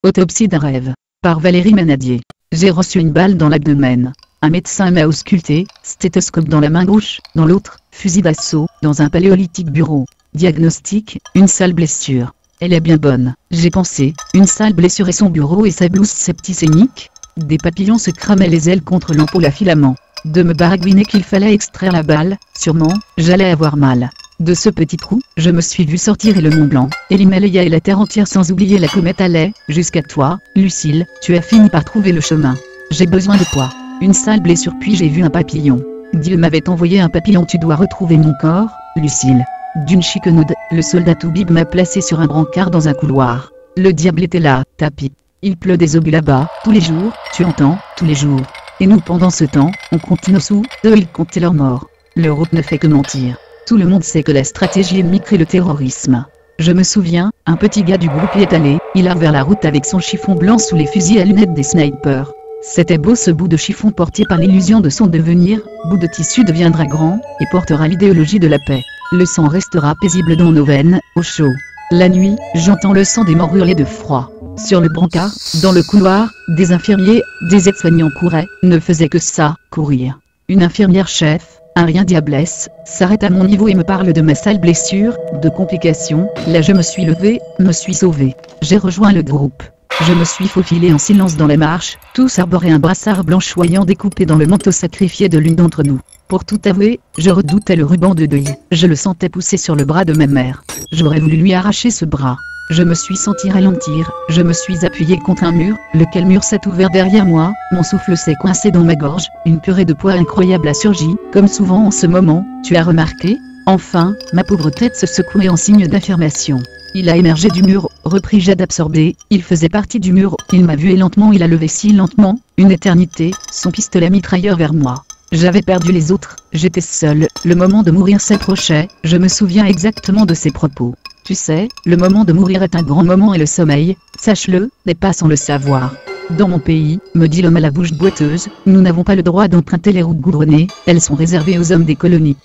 Autopsie d'un rêve. Par Valérie Manadier. J'ai reçu une balle dans l'abdomen. Un médecin m'a ausculté, stéthoscope dans la main gauche, dans l'autre, fusil d'assaut, dans un paléolithique bureau. Diagnostic, une sale blessure. Elle est bien bonne, j'ai pensé, une sale blessure et son bureau et sa blouse septicémique. Des papillons se cramaient les ailes contre l'ampoule à filament. De me baragouiner qu'il fallait extraire la balle, sûrement, j'allais avoir mal. De ce petit trou, je me suis vu sortir et le Mont Blanc, et l'Himalaya et la terre entière sans oublier la comète allait, jusqu'à toi, Lucille, tu as fini par trouver le chemin. J'ai besoin de toi. Une sale blessure puis j'ai vu un papillon. Dieu m'avait envoyé un papillon, tu dois retrouver mon corps, Lucille. D'une chiquenaude, le soldat Toubib m'a placé sur un brancard dans un couloir. Le diable était là, tapis. Il pleut des obus là-bas, tous les jours, tu entends, tous les jours. Et nous pendant ce temps, on compte nos sous, eux ils comptaient leurs morts. L'Europe ne fait que mentir. Tout le monde sait que la stratégie ennemie crée le terrorisme. Je me souviens, un petit gars du groupe y est allé, il a vers la route avec son chiffon blanc sous les fusils à lunettes des snipers. C'était beau ce bout de chiffon porté par l'illusion de son devenir, bout de tissu deviendra grand, et portera l'idéologie de la paix. Le sang restera paisible dans nos veines, au chaud. La nuit, j'entends le sang des morts hurler de froid. Sur le brancard, dans le couloir, des infirmiers, des aides-soignants couraient, ne faisaient que ça, courir. Une infirmière chef, un rien diablesse, s'arrête à mon niveau et me parle de ma sale blessure, de complications. Là je me suis levé, me suis sauvé. J'ai rejoint le groupe. Je me suis faufilé en silence dans les marches, tous arboraient un brassard blanc choyant découpé dans le manteau sacrifié de l'une d'entre nous. Pour tout avouer, je redoutais le ruban de deuil. Je le sentais pousser sur le bras de ma mère. J'aurais voulu lui arracher ce bras. Je me suis senti ralentir, je me suis appuyé contre un mur, lequel mur s'est ouvert derrière moi, mon souffle s'est coincé dans ma gorge, une purée de poids incroyable a surgi, comme souvent en ce moment, tu as remarqué? Enfin, ma pauvre tête se secouait en signe d'affirmation. Il a émergé du mur, reprit Jade absorbé, il faisait partie du mur, il m'a vu et lentement il a levé si lentement, une éternité, son pistolet mitrailleur vers moi. J'avais perdu les autres, j'étais seul, le moment de mourir s'approchait, je me souviens exactement de ses propos. Tu sais, le moment de mourir est un grand moment et le sommeil, sache-le, n'est pas sans le savoir. Dans mon pays, me dit l'homme à la bouche boiteuse, nous n'avons pas le droit d'emprunter les routes goudronnées, elles sont réservées aux hommes des colonies.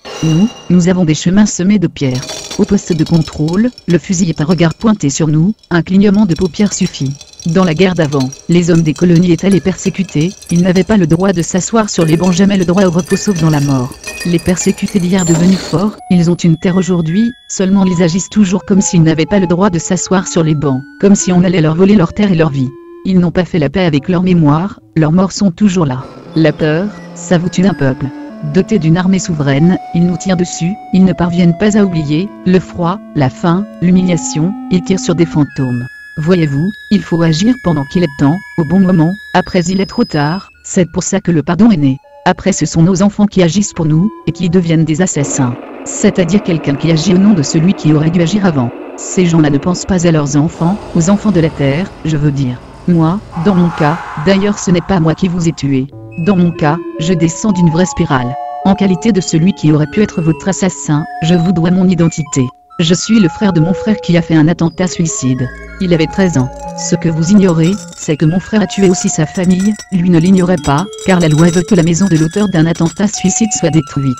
Nous avons des chemins semés de pierres. Au poste de contrôle, le fusil est un regard pointé sur nous, un clignement de paupières suffit. Dans la guerre d'avant, les hommes des colonies étaient les persécutés, ils n'avaient pas le droit de s'asseoir sur les bancs, jamais le droit au repos sauf dans la mort. Les persécutés d'hier devenus forts, ils ont une terre aujourd'hui, seulement ils agissent toujours comme s'ils n'avaient pas le droit de s'asseoir sur les bancs, comme si on allait leur voler leur terre et leur vie. Ils n'ont pas fait la paix avec leur mémoire, leurs morts sont toujours là. La peur, ça vous tue un peuple. Dotés d'une armée souveraine, ils nous tirent dessus, ils ne parviennent pas à oublier, le froid, la faim, l'humiliation, ils tirent sur des fantômes. Voyez-vous, il faut agir pendant qu'il est temps, au bon moment, après il est trop tard, c'est pour ça que le pardon est né. Après ce sont nos enfants qui agissent pour nous, et qui deviennent des assassins. C'est-à-dire quelqu'un qui agit au nom de celui qui aurait dû agir avant. Ces gens-là ne pensent pas à leurs enfants, aux enfants de la terre, je veux dire. Moi, dans mon cas, d'ailleurs ce n'est pas moi qui vous ai tué. Dans mon cas, je descends d'une vraie spirale. En qualité de celui qui aurait pu être votre assassin, je vous dois mon identité. Je suis le frère de mon frère qui a fait un attentat suicide. Il avait 13 ans. Ce que vous ignorez, c'est que mon frère a tué aussi sa famille, lui ne l'ignorait pas, car la loi veut que la maison de l'auteur d'un attentat suicide soit détruite.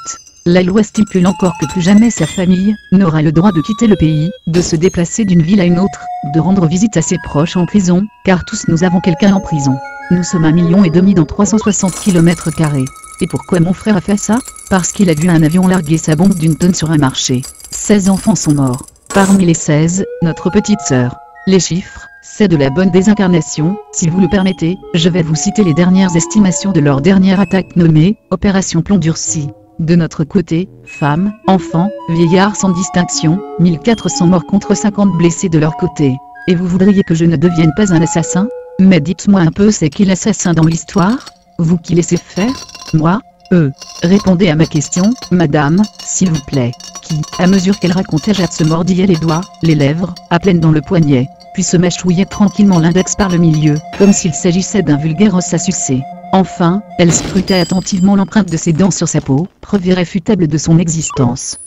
La loi stipule encore que plus jamais sa famille n'aura le droit de quitter le pays, de se déplacer d'une ville à une autre, de rendre visite à ses proches en prison, car tous nous avons quelqu'un en prison. Nous sommes 1,5 million dans 360 km². Et pourquoi mon frère a fait ça? Parce qu'il a vu un avion larguer sa bombe d'une tonne sur un marché. 16 enfants sont morts. Parmi les 16, notre petite sœur. Les chiffres, c'est de la bonne désincarnation. Si vous le permettez, je vais vous citer les dernières estimations de leur dernière attaque nommée « Opération Plomb Durci ». De notre côté, femmes, enfants, vieillards sans distinction, 1400 morts contre 50 blessés de leur côté. Et vous voudriez que je ne devienne pas un assassin? Mais dites-moi un peu, c'est qui l'assassin dans l'histoire? Vous qui laissez faire? Moi? Répondez à ma question, madame, s'il vous plaît. Qui, à mesure qu'elle racontait, Jade se mordillait les doigts, les lèvres, à peine dans le poignet, puis se mâchouillait tranquillement l'index par le milieu, comme s'il s'agissait d'un vulgaire os à sucer. Enfin, elle scrutait attentivement l'empreinte de ses dents sur sa peau, preuve irréfutable de son existence.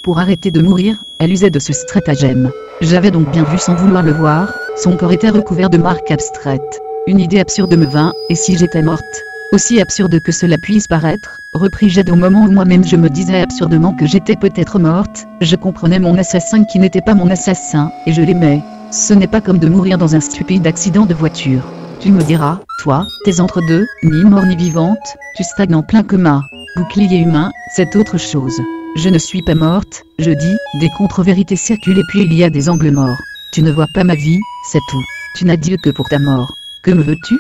Pour arrêter de mourir, elle usait de ce stratagème. J'avais donc bien vu sans vouloir le voir, son corps était recouvert de marques abstraites. Une idée absurde me vint, et si j'étais morte? Aussi absurde que cela puisse paraître, repris Jade au moment où moi-même je me disais absurdement que j'étais peut-être morte, je comprenais mon assassin qui n'était pas mon assassin, et je l'aimais. Ce n'est pas comme de mourir dans un stupide accident de voiture. Tu me diras, toi, t'es entre deux, ni mort ni vivante, tu stagnes en plein coma. Bouclier humain, c'est autre chose. Je ne suis pas morte, je dis, des contre-vérités circulent et puis il y a des angles morts. Tu ne vois pas ma vie, c'est tout. Tu n'as Dieu que pour ta mort. Que me veux-tu?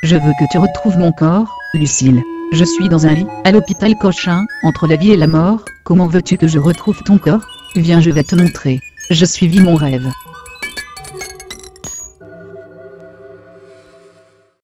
Je veux que tu retrouves mon corps, Lucille. Je suis dans un lit, à l'hôpital Cochin, entre la vie et la mort. Comment veux-tu que je retrouve ton corps? Viens, je vais te montrer. Je suivis mon rêve.